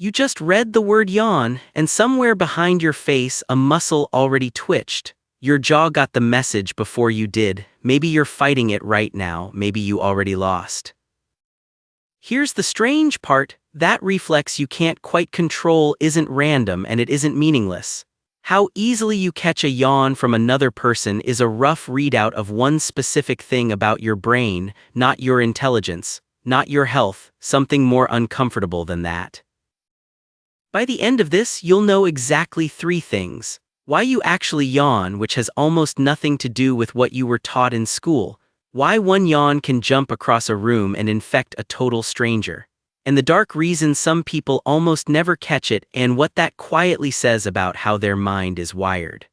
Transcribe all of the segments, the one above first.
You just read the word yawn, and somewhere behind your face a muscle already twitched. Your jaw got the message before you did. Maybe you're fighting it right now, maybe you already lost. Here's the strange part, that reflex you can't quite control isn't random and it isn't meaningless. How easily you catch a yawn from another person is a rough readout of one specific thing about your brain, not your intelligence, not your health, something more uncomfortable than that. By the end of this, you'll know exactly 3 things. Why you actually yawn, which has almost nothing to do with what you were taught in school. Why one yawn can jump across a room and infect a total stranger. And the dark reason some people almost never catch it and what that quietly says about how their mind is wired.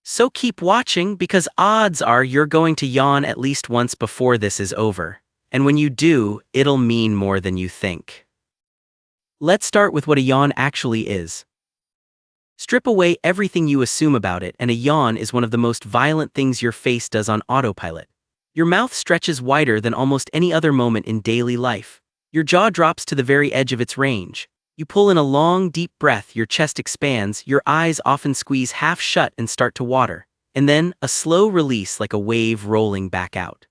So keep watching because odds are you're going to yawn at least once before this is over. And when you do, it'll mean more than you think. Let's start with what a yawn actually is. Strip away everything you assume about it, and a yawn is one of the most violent things your face does on autopilot. Your mouth stretches wider than almost any other moment in daily life. Your jaw drops to the very edge of its range. You pull in a long, deep breath, your chest expands, your eyes often squeeze half shut and start to water, and then a slow release like a wave rolling back out.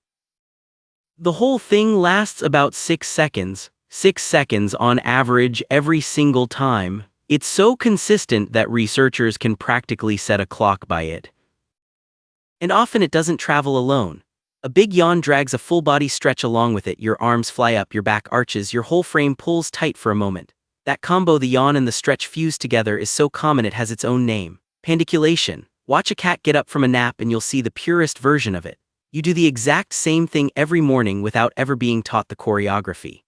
The whole thing lasts about 6 seconds. 6 seconds on average every single time. It's so consistent that researchers can practically set a clock by it. And often it doesn't travel alone. A big yawn drags a full body stretch along with it. Your arms fly up, your back arches, your whole frame pulls tight for a moment. That combo, the yawn and the stretch fused together, is so common it has its own name. Pandiculation. Watch a cat get up from a nap and you'll see the purest version of it. You do the exact same thing every morning without ever being taught the choreography.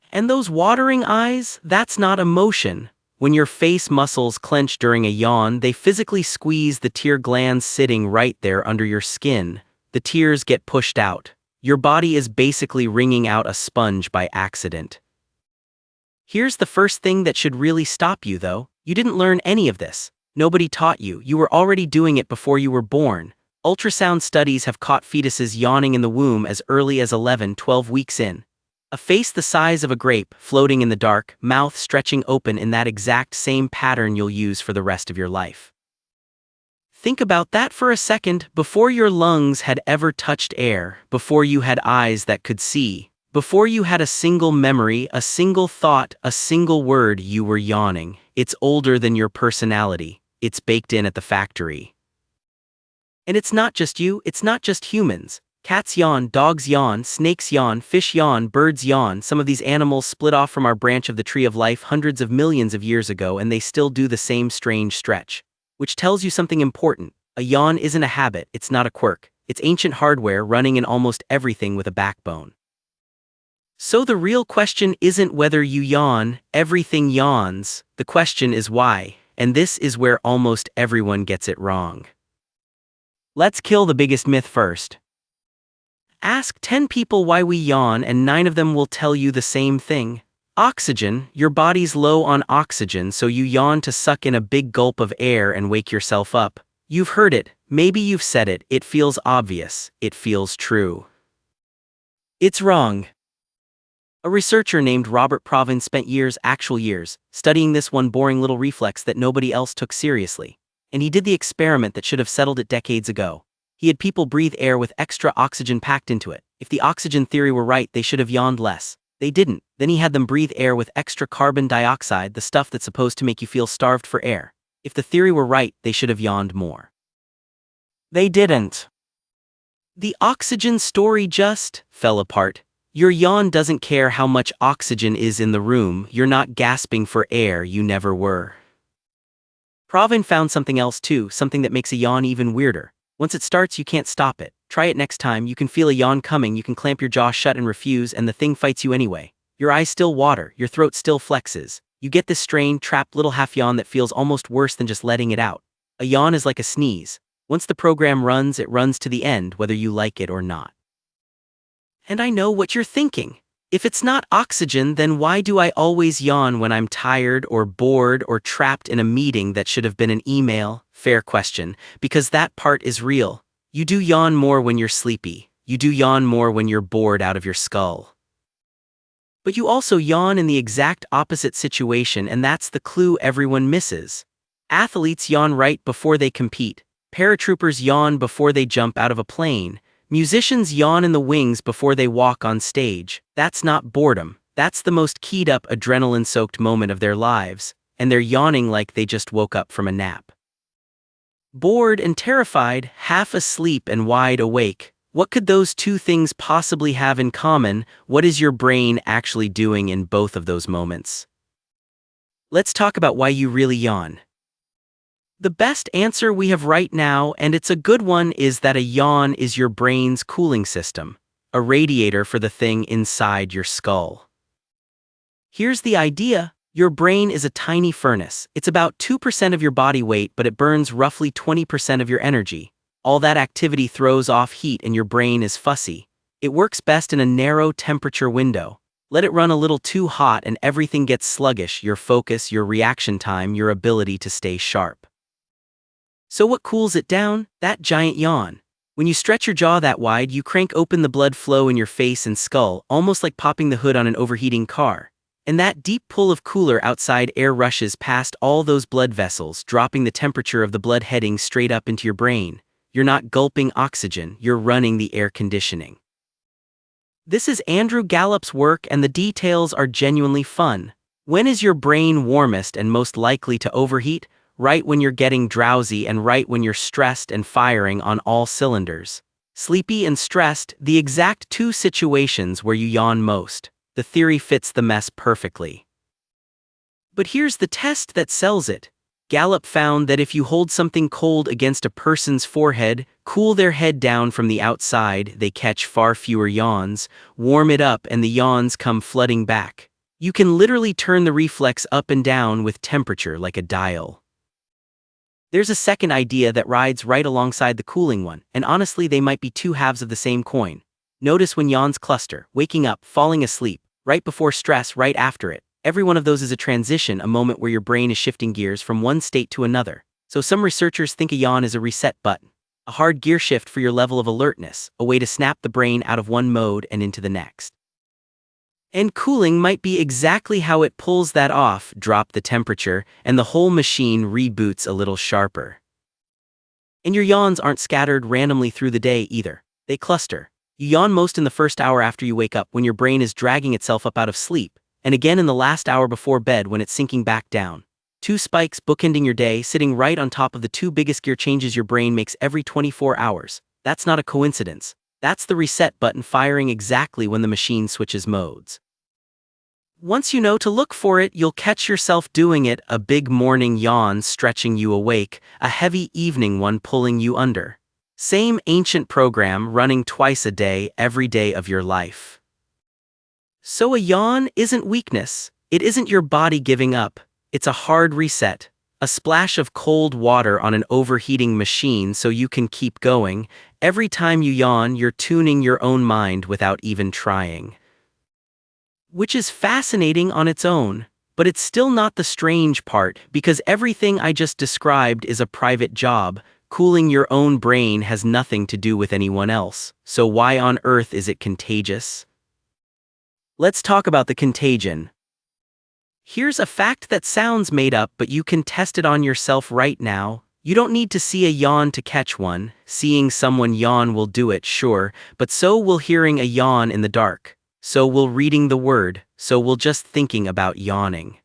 And those watering eyes, that's not emotion. When your face muscles clench during a yawn, they physically squeeze the tear glands sitting right there under your skin. The tears get pushed out. Your body is basically wringing out a sponge by accident. Here's the first thing that should really stop you though. You didn't learn any of this. Nobody taught you. You were already doing it before you were born. Ultrasound studies have caught fetuses yawning in the womb as early as 11-12 weeks in. A face the size of a grape, floating in the dark, mouth stretching open in that exact same pattern you'll use for the rest of your life. Think about that for a second. Before your lungs had ever touched air, before you had eyes that could see, before you had a single memory, a single thought, a single word, you were yawning. It's older than your personality. It's baked in at the factory. And it's not just you, it's not just humans. Cats yawn, dogs yawn, snakes yawn, fish yawn, birds yawn. Some of these animals split off from our branch of the tree of life hundreds of millions of years ago, and they still do the same strange stretch. Which tells you something important. A yawn isn't a habit, it's not a quirk. It's ancient hardware running in almost everything with a backbone. So the real question isn't whether you yawn, everything yawns. The question is why, and this is where almost everyone gets it wrong. Let's kill the biggest myth first. Ask 10 people why we yawn and 9 of them will tell you the same thing. Oxygen. Your body's low on oxygen, so you yawn to suck in a big gulp of air and wake yourself up. You've heard it, maybe you've said it, it feels obvious, it feels true. It's wrong. A researcher named Robert Provin spent actual years, studying this one boring little reflex that nobody else took seriously. And he did the experiment that should have settled it decades ago. He had people breathe air with extra oxygen packed into it. If the oxygen theory were right, they should have yawned less. They didn't. Then he had them breathe air with extra carbon dioxide, the stuff that's supposed to make you feel starved for air. If the theory were right, they should have yawned more. They didn't. The oxygen story just fell apart. Your yawn doesn't care how much oxygen is in the room. You're not gasping for air, you never were. Provin found something else too, something that makes a yawn even weirder. Once it starts, you can't stop it. Try it next time. You can feel a yawn coming, you can clamp your jaw shut and refuse, and the thing fights you anyway. Your eyes still water, your throat still flexes. You get this strained, trapped little half yawn that feels almost worse than just letting it out. A yawn is like a sneeze. Once the program runs, it runs to the end, whether you like it or not. And I know what you're thinking. If it's not oxygen, then why do I always yawn when I'm tired or bored or trapped in a meeting that should have been an email? Fair question, because that part is real. You do yawn more when you're sleepy. You do yawn more when you're bored out of your skull. But you also yawn in the exact opposite situation, and that's the clue everyone misses. Athletes yawn right before they compete. Paratroopers yawn before they jump out of a plane. Musicians yawn in the wings before they walk on stage. That's not boredom. That's the most keyed-up, adrenaline-soaked moment of their lives, and they're yawning like they just woke up from a nap. Bored and terrified, half asleep and wide awake. What could those two things possibly have in common? What is your brain actually doing in both of those moments? Let's talk about why you really yawn. The best answer we have right now, and it's a good one, is that a yawn is your brain's cooling system, a radiator for the thing inside your skull. Here's the idea. Your brain is a tiny furnace. It's about 2% of your body weight, but it burns roughly 20% of your energy. All that activity throws off heat and your brain is fussy. It works best in a narrow temperature window. Let it run a little too hot and everything gets sluggish: your focus, your reaction time, your ability to stay sharp. So what cools it down? That giant yawn. When you stretch your jaw that wide, you crank open the blood flow in your face and skull, almost like popping the hood on an overheating car. And that deep pull of cooler outside air rushes past all those blood vessels, dropping the temperature of the blood heading straight up into your brain. You're not gulping oxygen, you're running the air conditioning. This is Andrew Gallup's work, and the details are genuinely fun. When is your brain warmest and most likely to overheat? Right when you're getting drowsy and right when you're stressed and firing on all cylinders. Sleepy and stressed, the exact two situations where you yawn most. The theory fits the mess perfectly. But here's the test that sells it. Gallup found that if you hold something cold against a person's forehead, cool their head down from the outside, they catch far fewer yawns. Warm it up and the yawns come flooding back. You can literally turn the reflex up and down with temperature like a dial. There's a second idea that rides right alongside the cooling one, and honestly they might be two halves of the same coin. Notice when yawns cluster: waking up, falling asleep, right before stress, right after it. Every one of those is a transition, a moment where your brain is shifting gears from one state to another. So some researchers think a yawn is a reset button, a hard gear shift for your level of alertness, a way to snap the brain out of one mode and into the next. And cooling might be exactly how it pulls that off. Drop the temperature, and the whole machine reboots a little sharper. And your yawns aren't scattered randomly through the day either. They cluster. You yawn most in the first hour after you wake up, when your brain is dragging itself up out of sleep, and again in the last hour before bed when it's sinking back down. Two spikes bookending your day, sitting right on top of the two biggest gear changes your brain makes every 24 hours. That's not a coincidence. That's the reset button firing exactly when the machine switches modes. Once you know to look for it, you'll catch yourself doing it: a big morning yawn stretching you awake, a heavy evening one pulling you under. Same ancient program running twice a day, every day of your life. So a yawn isn't weakness. It isn't your body giving up. It's a hard reset. A splash of cold water on an overheating machine so you can keep going. Every time you yawn, you're tuning your own mind without even trying. Which is fascinating on its own, but it's still not the strange part, because everything I just described is a private job. Cooling your own brain has nothing to do with anyone else. So why on earth is it contagious? Let's talk about the contagion. Here's a fact that sounds made up, but you can test it on yourself right now. You don't need to see a yawn to catch one. Seeing someone yawn will do it, sure, but so will hearing a yawn in the dark. So will reading the word. So will just thinking about yawning.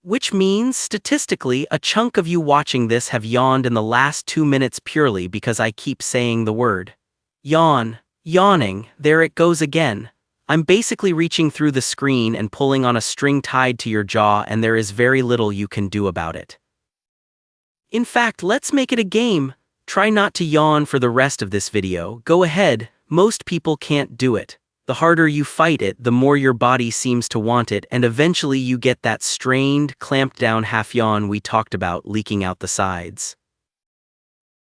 Which means, statistically, a chunk of you watching this have yawned in the last 2 minutes purely because I keep saying the word. Yawn. Yawning. There it goes again. I'm basically reaching through the screen and pulling on a string tied to your jaw, and there is very little you can do about it. In fact, let's make it a game. Try not to yawn for the rest of this video. Go ahead. Most people can't do it. The harder you fight it, the more your body seems to want it, and eventually you get that strained, clamped down half yawn we talked about leaking out the sides.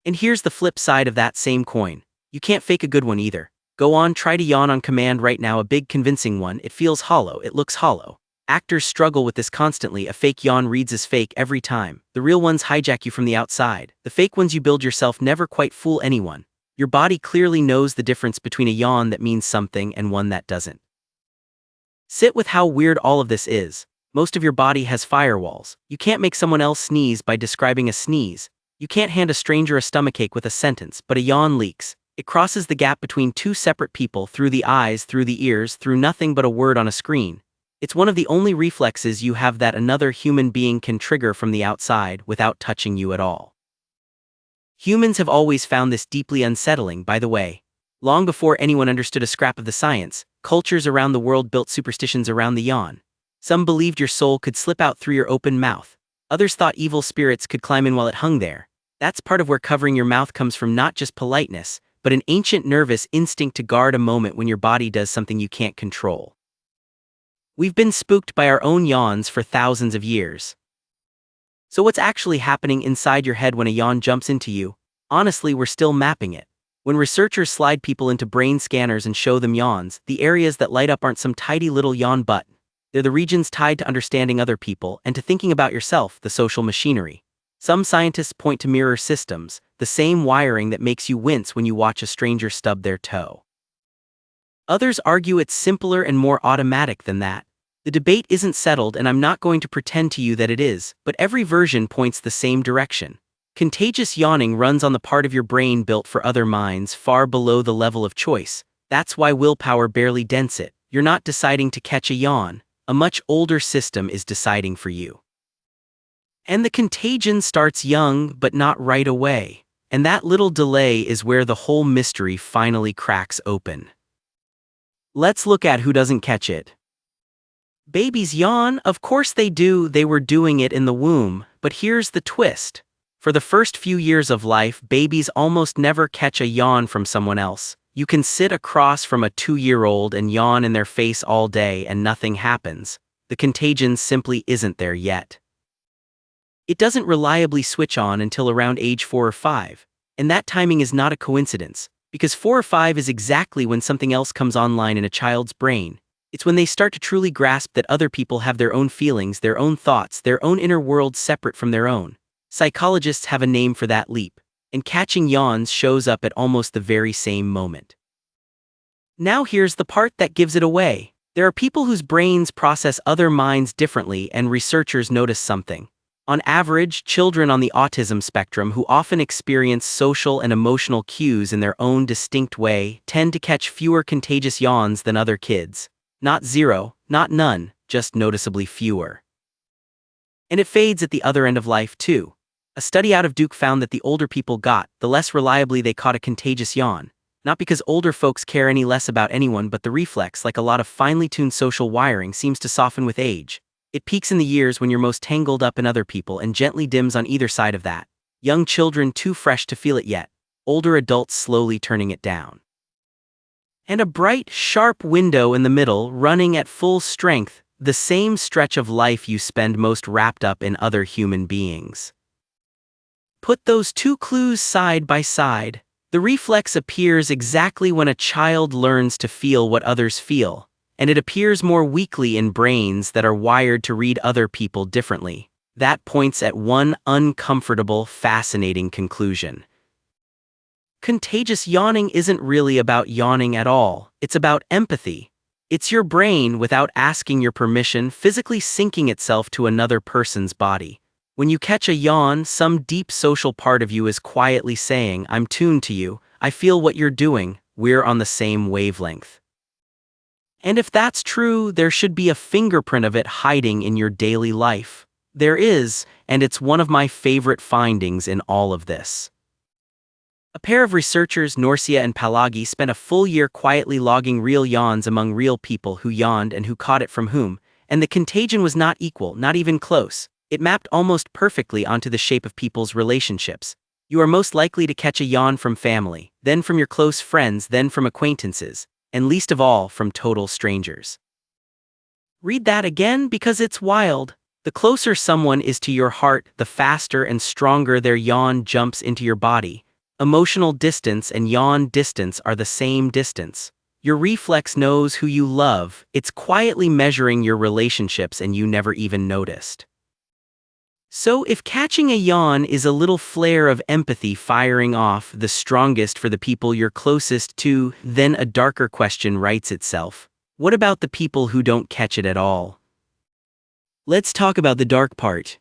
And here's the flip side of that same coin. You can't fake a good one either. Go on, try to yawn on command right now, a big convincing one. It feels hollow, it looks hollow. Actors struggle with this constantly. A fake yawn reads as fake every time. The real ones hijack you from the outside. The fake ones you build yourself never quite fool anyone. Your body clearly knows the difference between a yawn that means something and one that doesn't. Sit with how weird all of this is. Most of your body has firewalls. You can't make someone else sneeze by describing a sneeze. You can't hand a stranger a stomachache with a sentence, but a yawn leaks. It crosses the gap between two separate people, through the eyes, through the ears, through nothing but a word on a screen. It's one of the only reflexes you have that another human being can trigger from the outside without touching you at all. Humans have always found this deeply unsettling, by the way. Long before anyone understood a scrap of the science, cultures around the world built superstitions around the yawn. Some believed your soul could slip out through your open mouth. Others thought evil spirits could climb in while it hung there. That's part of where covering your mouth comes from, not just politeness, but an ancient nervous instinct to guard a moment when your body does something you can't control. We've been spooked by our own yawns for thousands of years. So what's actually happening inside your head when a yawn jumps into you? Honestly, we're still mapping it. When researchers slide people into brain scanners and show them yawns, the areas that light up aren't some tidy little yawn button. They're the regions tied to understanding other people and to thinking about yourself, the social machinery. Some scientists point to mirror systems, the same wiring that makes you wince when you watch a stranger stub their toe. Others argue it's simpler and more automatic than that. The debate isn't settled, and I'm not going to pretend to you that it is, but every version points the same direction. Contagious yawning runs on the part of your brain built for other minds far below the level of choice. That's why willpower barely dents it. You're not deciding to catch a yawn. A much older system is deciding for you. And the contagion starts young, but not right away. And that little delay is where the whole mystery finally cracks open. Let's look at who doesn't catch it. Babies yawn? Of course they do. They were doing it in the womb. But here's the twist. For the first few years of life, babies almost never catch a yawn from someone else. You can sit across from a 2-year-old and yawn in their face all day and nothing happens. The contagion simply isn't there yet. It doesn't reliably switch on until around age 4 or 5. And that timing is not a coincidence, because 4 or 5 is exactly when something else comes online in a child's brain. It's when they start to truly grasp that other people have their own feelings, their own thoughts, their own inner world separate from their own. Psychologists have a name for that leap, and catching yawns shows up at almost the very same moment. Now here's the part that gives it away. There are people whose brains process other minds differently, and researchers notice something. On average, children on the autism spectrum, who often experience social and emotional cues in their own distinct way, tend to catch fewer contagious yawns than other kids. Not zero, not none, just noticeably fewer. And it fades at the other end of life too. A study out of Duke found that the older people got, the less reliably they caught a contagious yawn. Not because older folks care any less about anyone, but the reflex, like a lot of finely tuned social wiring, seems to soften with age. It peaks in the years when you're most tangled up in other people and gently dims on either side of that. Young children too fresh to feel it yet. Older adults slowly turning it down. And a bright, sharp window in the middle, running at full strength, the same stretch of life you spend most wrapped up in other human beings. Put those two clues side by side. The reflex appears exactly when a child learns to feel what others feel, and it appears more weakly in brains that are wired to read other people differently. That points at one uncomfortable, fascinating conclusion. Contagious yawning isn't really about yawning at all. It's about empathy. It's your brain, without asking your permission, physically syncing itself to another person's body. When you catch a yawn, some deep social part of you is quietly saying, "I'm tuned to you, I feel what you're doing, we're on the same wavelength." And if that's true, there should be a fingerprint of it hiding in your daily life. There is, and it's one of my favorite findings in all of this. A pair of researchers, Norcia and Palagi, spent a full year quietly logging real yawns among real people who yawned and who caught it from whom, and the contagion was not equal, not even close. It mapped almost perfectly onto the shape of people's relationships. You are most likely to catch a yawn from family, then from your close friends, then from acquaintances, and least of all from total strangers. Read that again because it's wild. The closer someone is to your heart, the faster and stronger their yawn jumps into your body. Emotional distance and yawn distance are the same distance. Your reflex knows who you love. It's quietly measuring your relationships and you never even noticed. So if catching a yawn is a little flare of empathy firing off, the strongest for the people you're closest to, then a darker question writes itself. What about the people who don't catch it at all? Let's talk about the dark part.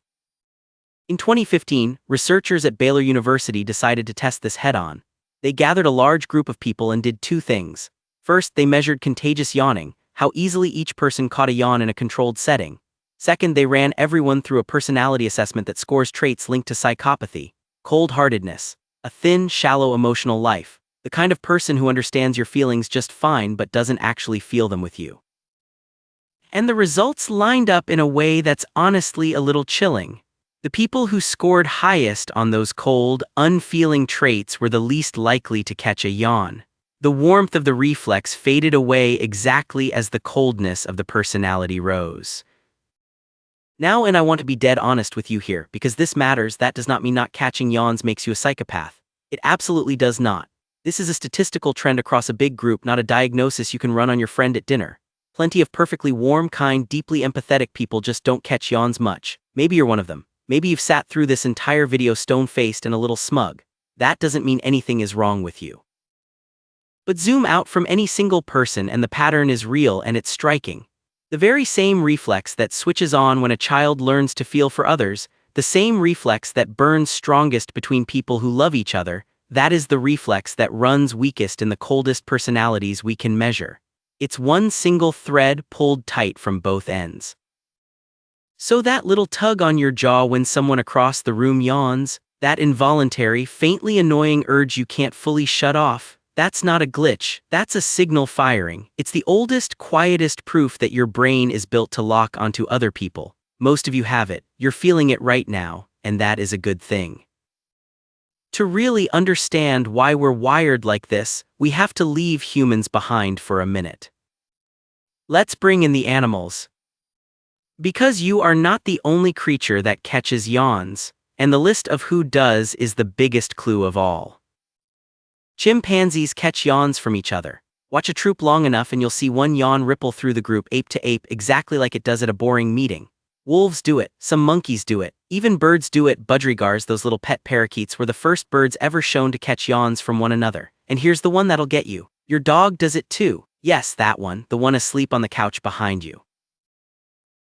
In 2015, researchers at Baylor University decided to test this head-on. They gathered a large group of people and did two things. First, they measured contagious yawning, how easily each person caught a yawn in a controlled setting. Second, they ran everyone through a personality assessment that scores traits linked to psychopathy, cold-heartedness, a thin, shallow emotional life, the kind of person who understands your feelings just fine but doesn't actually feel them with you. And the results lined up in a way that's honestly a little chilling. The people who scored highest on those cold, unfeeling traits were the least likely to catch a yawn. The warmth of the reflex faded away exactly as the coldness of the personality rose. Now, and I want to be dead honest with you here, because this matters. That does not mean not catching yawns makes you a psychopath. It absolutely does not. This is a statistical trend across a big group, not a diagnosis you can run on your friend at dinner. Plenty of perfectly warm, kind, deeply empathetic people just don't catch yawns much. Maybe you're one of them. Maybe you've sat through this entire video stone-faced and a little smug. That doesn't mean anything is wrong with you. But zoom out from any single person and the pattern is real and it's striking. The very same reflex that switches on when a child learns to feel for others, the same reflex that burns strongest between people who love each other, that is the reflex that runs weakest in the coldest personalities we can measure. It's one single thread pulled tight from both ends. So that little tug on your jaw when someone across the room yawns, that involuntary, faintly annoying urge you can't fully shut off, that's not a glitch, that's a signal firing. It's the oldest, quietest proof that your brain is built to lock onto other people. Most of you have it, you're feeling it right now, and that is a good thing. To really understand why we're wired like this, we have to leave humans behind for a minute. Let's bring in the animals. Because you are not the only creature that catches yawns, and the list of who does is the biggest clue of all. Chimpanzees catch yawns from each other. Watch a troop long enough and you'll see one yawn ripple through the group ape to ape exactly like it does at a boring meeting. Wolves do it, some monkeys do it, even birds do it. Budgerigars, those little pet parakeets, were the first birds ever shown to catch yawns from one another. And here's the one that'll get you. Your dog does it too. Yes, that one, the one asleep on the couch behind you.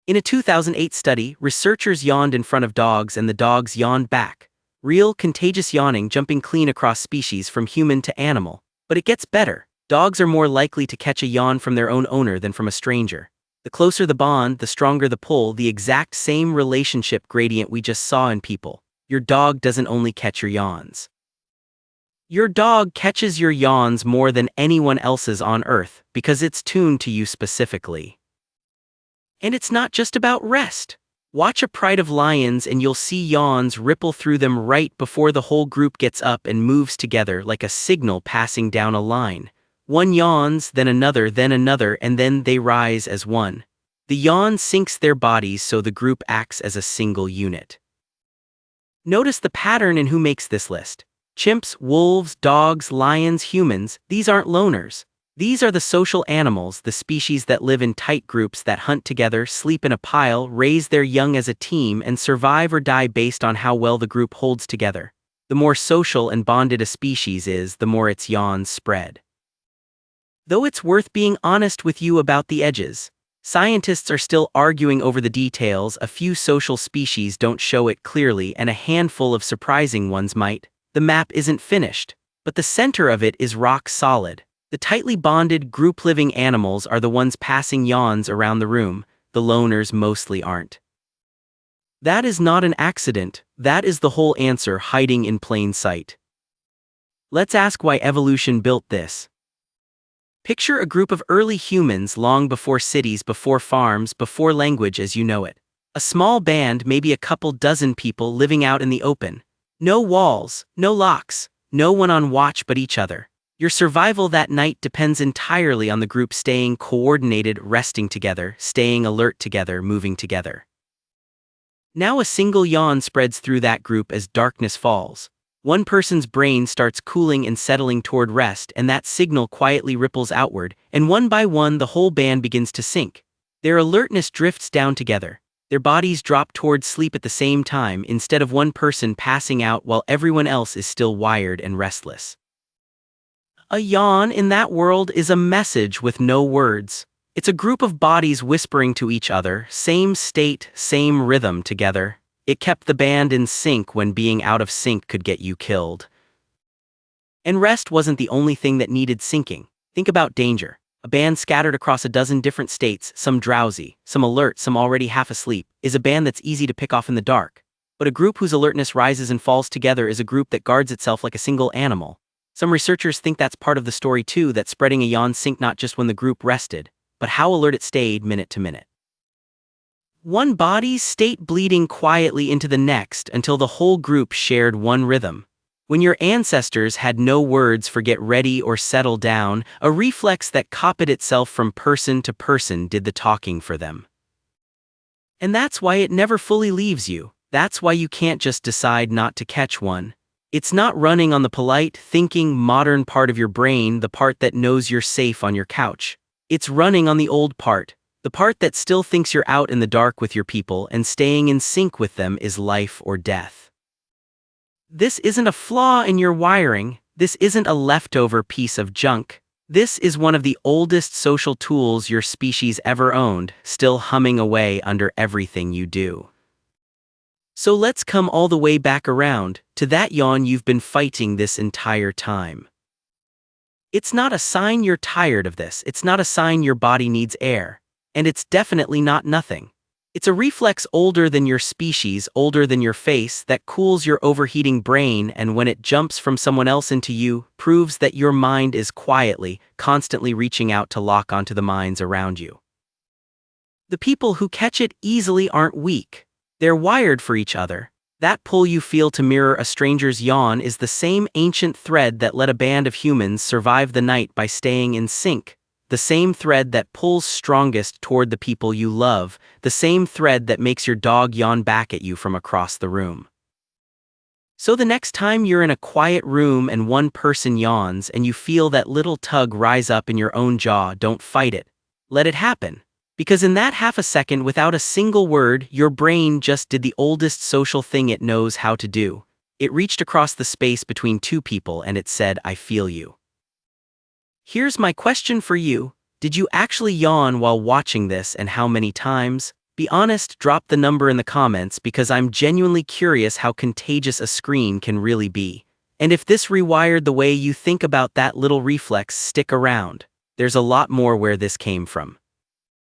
In a 2008 study, researchers yawned in front of dogs and the dogs yawned back. Real, contagious yawning jumping clean across species from human to animal. But it gets better. Dogs are more likely to catch a yawn from their own owner than from a stranger. The closer the bond, the stronger the pull, the exact same relationship gradient we just saw in people. Your dog doesn't only catch your yawns. Your dog catches your yawns more than anyone else's on Earth because it's tuned to you specifically. And it's not just about rest. Watch a pride of lions and you'll see yawns ripple through them right before the whole group gets up and moves together like a signal passing down a line. One yawns, then another, and then they rise as one. The yawn syncs their bodies so the group acts as a single unit. Notice the pattern in who makes this list. Chimps, wolves, dogs, lions, humans, these aren't loners. These are the social animals, the species that live in tight groups that hunt together, sleep in a pile, raise their young as a team, and survive or die based on how well the group holds together. The more social and bonded a species is, the more its yawns spread. Though it's worth being honest with you about the edges. Scientists are still arguing over the details. A few social species don't show it clearly and a handful of surprising ones might. The map isn't finished, but the center of it is rock solid. The tightly bonded, group-living animals are the ones passing yawns around the room. The loners mostly aren't. That is not an accident. That is the whole answer hiding in plain sight. Let's ask why evolution built this. Picture a group of early humans long before cities, before farms, before language as you know it. A small band, maybe a couple dozen people living out in the open. No walls, no locks, no one on watch but each other. Your survival that night depends entirely on the group staying coordinated, resting together, staying alert together, moving together. Now a single yawn spreads through that group as darkness falls. One person's brain starts cooling and settling toward rest, and that signal quietly ripples outward, and one by one the whole band begins to sink. Their alertness drifts down together. Their bodies drop toward sleep at the same time instead of one person passing out while everyone else is still wired and restless. A yawn in that world is a message with no words. It's a group of bodies whispering to each other, same state, same rhythm together. It kept the band in sync when being out of sync could get you killed. And rest wasn't the only thing that needed syncing. Think about danger. A band scattered across a dozen different states, some drowsy, some alert, some already half asleep, is a band that's easy to pick off in the dark. But a group whose alertness rises and falls together is a group that guards itself like a single animal. Some researchers think that's part of the story too, that spreading a yawn synced not just when the group rested, but how alert it stayed minute to minute. One body's state bleeding quietly into the next until the whole group shared one rhythm. When your ancestors had no words for get ready or settle down, a reflex that copied itself from person to person did the talking for them. And that's why it never fully leaves you. That's why you can't just decide not to catch one. It's not running on the polite, thinking, modern part of your brain, the part that knows you're safe on your couch. It's running on the old part, the part that still thinks you're out in the dark with your people and staying in sync with them is life or death. This isn't a flaw in your wiring. This isn't a leftover piece of junk. This is one of the oldest social tools your species ever owned, still humming away under everything you do. So let's come all the way back around to that yawn you've been fighting this entire time. It's not a sign you're tired of this, it's not a sign your body needs air, and it's definitely not nothing. It's a reflex older than your species, older than your face, that cools your overheating brain, and when it jumps from someone else into you, proves that your mind is quietly, constantly reaching out to lock onto the minds around you. The people who catch it easily aren't weak. They're wired for each other. That pull you feel to mirror a stranger's yawn is the same ancient thread that let a band of humans survive the night by staying in sync. The same thread that pulls strongest toward the people you love, the same thread that makes your dog yawn back at you from across the room. So the next time you're in a quiet room and one person yawns and you feel that little tug rise up in your own jaw, don't fight it. Let it happen. Because in that half a second, without a single word, your brain just did the oldest social thing it knows how to do. It reached across the space between two people and it said, I feel you. Here's my question for you. Did you actually yawn while watching this, and how many times? Be honest, drop the number in the comments because I'm genuinely curious how contagious a screen can really be. And if this rewired the way you think about that little reflex, stick around. There's a lot more where this came from.